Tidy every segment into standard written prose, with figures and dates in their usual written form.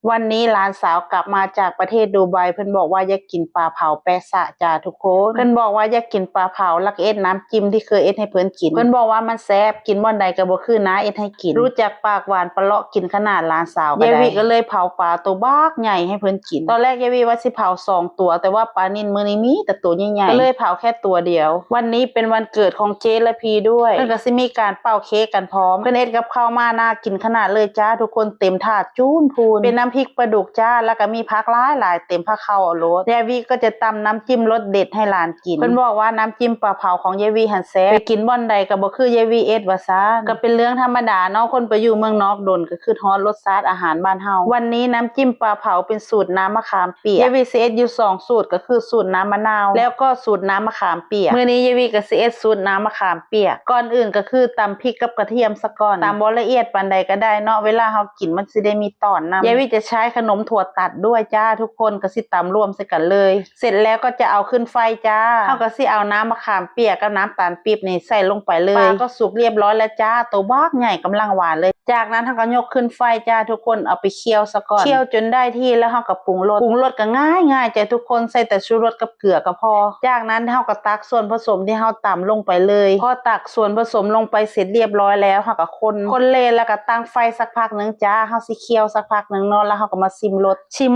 วันนี้หลานสาวกลับมาจากประเทศดูไบเพิ่นบอกว่าอยากกินปลาเผาแปะซะจ้าทุกคนเพิ่นบอกว่าอยากกินปลาเผาลักเอ็ดน้ำจิ้มที่เคยเอ็ดให้เพิ่นกินเพิ่นบอกว่ามันแซ่บกินบ่อนใดก็บ่คือน้าเอ็ดให้กินรู้จักปากหวานปลาเลาะกินขนาดหลานสาวก็ได้ยายวิก็เลยเผาปลาตัวบักใหญ่ให้เพิ่นกินตอนแรกยายวิว่าสิเผา2ตัวแต่ว่าปลานิ่นมื้อนี้มีแต่ตัวใหญ่ๆก็เลยเผาแค่ตัวเดียววันนี้เป็นวันเกิดของเจและพีด้วยเพิ่นก็สิมีการเป่าเค้กกันพร้อมเพิ่นเอ็ดกับข้าวมาน่ากินขนาดเลยจ้าทุกคนเต็มถาดจู้นพูนเป็นน้ำพริกปลาดุกจ้าแล้วก็มีผักหลายเต็มผักเข้าเอาโลดยายวีก็จะตำน้ำจิ้มรสเด็ดให้หลานกินเพิ่นบอกว่าน้ำจิ้มปลาเผาของยายวีหันแซ่บไปกินบ่อนใดก็บ่คือยายวีเอ็ดว่าซ่านก็เป็นเรื่องธรรมดาเนาะคนไปอยู่เมืองนอกดนก็คือฮอดรสชาติอาหารบ้านเฮาวันนี้น้ำจิ้มปลาเผาเป็นสูตรน้ำมะขามเปียกยายวีสิเอ็ดอยู่2สูตรก็คือสูตรน้ำมะนาวแล้วก็สูตรน้ำมะขามเปียกมื้อนี้ยายวีก็สิเอ็ดสูตรน้ำมะขามเปียกก่อนอื่นก็คือตำพริกกับกระเทียมซะก่อนตำบ่ละเอียดปานใดก็ได้เนาะเวลาเฮากินมันสิได้มีตอนนำยายวีจะใช้ขนมถั่วตัดด้วยจ้าทุกคนก็สิตำรวมใส่กันเลยเสร็จแล้วก็จะเอาขึ้นไฟจ้าเฮาก็สิเอาน้ำมะขามเปียกกับน้ำตาลปี๊บนี่ใส่ลงไปเลยปลาก็สุกเรียบร้อยแล้วจ้าตัวบักใหญ่กำลังหวานเลยจากนั้นเฮาก็ยกขึ้นไฟจ้าทุกคนเอาไปเคี่ยวซะก่อนเคี่ยวจนได้ที่แล้วเฮาก็ปรุงรสก็ง่ายจ้าทุกคนใส่แต่ชูรสกับเกลือก็พอจากนั้นเฮาก็ตักส่วนผสมที่เฮาตำลงไปเลยพอตักส่วนผสมลงไปเสร็จเรียบร้อยแล้วเฮาก็คนเลยแล้วก็ตั้งไฟสักพักนึงจ้าเฮาสิเคี่ยวสักพักนึงเนาะแล้วเฮาก็มาชิม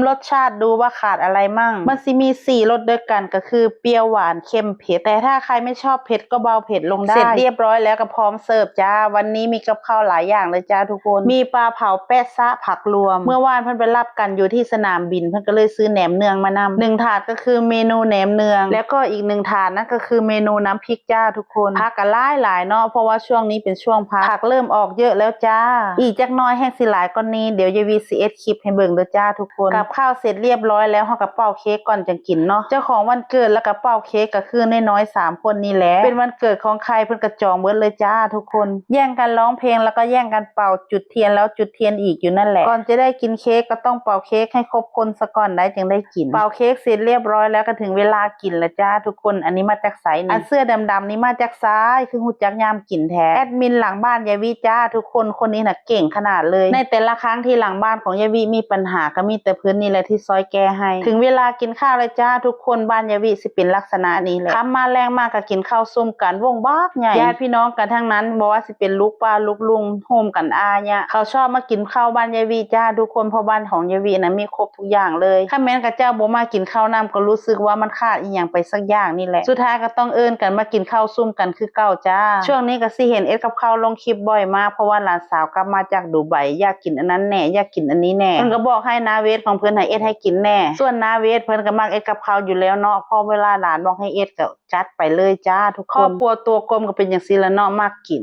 รสชาติดูว่าขาดอะไรมั่งมันสิมี4รสด้วยกันก็คือเปรี้ยวหวานเค็มเผ็ดแต่ถ้าใครไม่ชอบเผ็ดก็เบาเผ็ดลงได้เสร็จเรียบร้อยแล้วก็พร้อมเสิร์ฟจ้าวันนี้มีกับข้าวหลายอย่างเลยจ้าทุกคนมีปลาเผาแปะซะผักรวมเมื่อวานเพิ่นไปรับกันอยู่ที่สนามบินเพิ่นก็เลยซื้อแหนมเนืองมานำ1ถาดก็คือเมนูแหนมเนืองแล้วก็อีก1ถาดนั่นก็คือเมนูน้ำพริกจ้าทุกคนผักก็หลายเนาะเพราะว่าช่วงนี้เป็นช่วงผักเริ่มออกเยอะแล้วจ้าอีกจักน้อยแห้งสิหลายกว่านี้เดี๋ยวยายวีสิเอ็ดคลิปให้เบิ่งเด้อจ้าทุกคนกับข้าวเสร็จเรียบร้อยแล้วเฮาก็เป่าเค้กก่อนจังกินเนาะเจ้าของวันเกิดแล้วก็เป่าเค้กก็คือน้อยๆ3คนนี่แหละเป็นวันเกิดของใครเพิ่นก็จองเบิดเลยจ้าทุกคนแย่งกันร้องเพลงแล้วก็แย่งกันเป่าจุดเทียนแล้วจุดเทียนอีกอยู่นั่นแหละก่อนจะได้กินเค้กก็ต้องเป่าเค้กให้ครบคนซะก่อนได้จึงได้กินเป่าเค้กเสร็จเรียบร้อยแล้วก็ถึงเวลากินแล้วจ้าทุกคนอันนี้มาจากไสนี่อันเสื้อดำๆนี่มาจากซ้ายคือฮู้จักยามกินแท้แอดมินหลังบ้านยายวีจ้าทุกคนคนนี้น่ะเก่งขนาดเลยในแต่ละครั้งที่หลังบ้านของยายวีมีปัญหาก็มีแต่เพิ่นนี่แหละที่ซอยแก้ให้ถึงเวลากินข้าวแล้วจ้าทุกคนบ้านยายวีสิเป็นลักษณะนี้แหละค่ำมาแรงมากก็กินข้าวซุ่มกันวงบักใหญ่ญาติพี่น้องกันทั้งนั้นบ่ว่าสิเป็นลูกป้าลูกลุงโฮมกันอาเนี่ยเขาชอบมากินข้าวบ้านยายวีจ้าทุกคนเพราะบ้านของยายวีน่ะมีครบทุกอย่างเลยถ้าแม้นกับเจ้าบ่มากินข้าวน้ำก็รู้สึกว่ามันขาดอีหยังไปสักอย่างนี่แหละสุดท้ายก็ต้องเอิ้นกันมากินข้าวซุ่มกันคือเก่าจ้าช่วงนี้ก็สิเห็นเอ็ดกับข้าวลงคลิปบ่อยมากเพราะว่าหลานสาวกลับมาจากดูไบอยากกินอันนั้นแน่อยากกินอันนี้แน่เพิ่นก็บอกให้นาเวทของเพิ่นให้เอ็ดให้กินแน่ส่วนนาเวทเพิ่นก็มักเอ็ดกับข้าวอยู่แล้วเนาะพอเวลาหลานบอกให้เอ็ดก็จัดไปเลยจ้าทุกคนครอบครัวตัวกลมก็เป็นจังซี่ละเนาะมักกิน